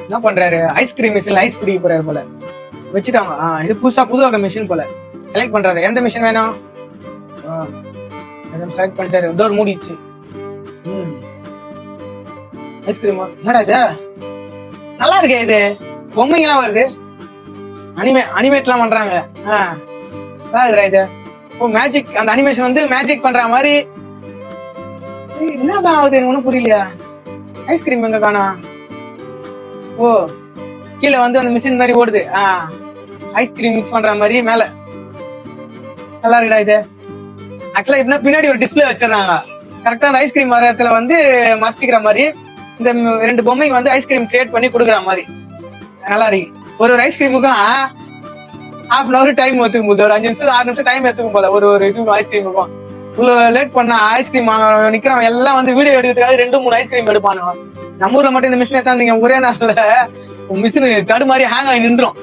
என்ன பண்றாரு, ஐஸ்கிரீம் மிஷின்ல ஐஸ் பிடிக்க போறாரு போல. வச்சுட்டாங்க. இது புது வகை மிஷின் போல. செலக்ட் பண்றாரு, எந்த மிஷின் வேணும் செலக்ட் பண்ணிட்டாரு. டோர் மூடிச்சு. ஐஸ்கிரீம் என்னடா இது, நல்லா இருக்கே இது. பொம்மைங்கெல்லாம் வருது, அனிமேட்லாம் பண்றாங்க. இது ஓ மேஜிக், அந்த அனிமேஷன் வந்து மேஜிக் பண்ற மாதிரி. என்னதான் ஆகுது எனக்கு ஒன்றும் புரியலையா. ஐஸ்கிரீம் எங்க காணா? ஓ கீழே வந்து அந்த மிஷின் மாதிரி ஓடுது. ஐஸ்கிரீம் மிக்ஸ் பண்ற மாதிரி மேல. நல்லா இருக்குடா இது. ஆக்சுவலா இப்ப பின்னாடி ஒரு டிஸ்பிளே வச்சிடறாங்க. கரெக்டா அந்த ஐஸ்கிரீம் வர இடத்துல வந்து மறைச்சிக்கிற மாதிரி இந்த 2 பொம்மைக்கு வந்து ஐஸ்கிரீம் கிரியேட் பண்ணி கொடுக்குற மாதிரி. நல்லா இருக்கு. ஒரு ஐஸ்கிரீமுக்கும் ½ டைம் எடுத்துக்கும் போது, ஒரு 5 நிமிஷம் 6 நிமிஷம் டைம் எடுத்துக்கும் போல. ஒரு இது ஐஸ்கிரீமுக்கும் இவ்வளவு லேட் பண்ண ஐஸ்கிரீம் நிக்கிறவங்க எல்லாம் வந்து வீடியோ எடுக்கிறதுக்காக 2-3 ஐஸ்கிரீம் எடுப்பானுங்க. நம்ம ஊர்ல மட்டும் இந்த மிஷின் எடுத்தாந்தீங்க ஒரே நாள்ல மிஷின் தடு மாதிரி ஹேங் ஆகி நின்றோம்.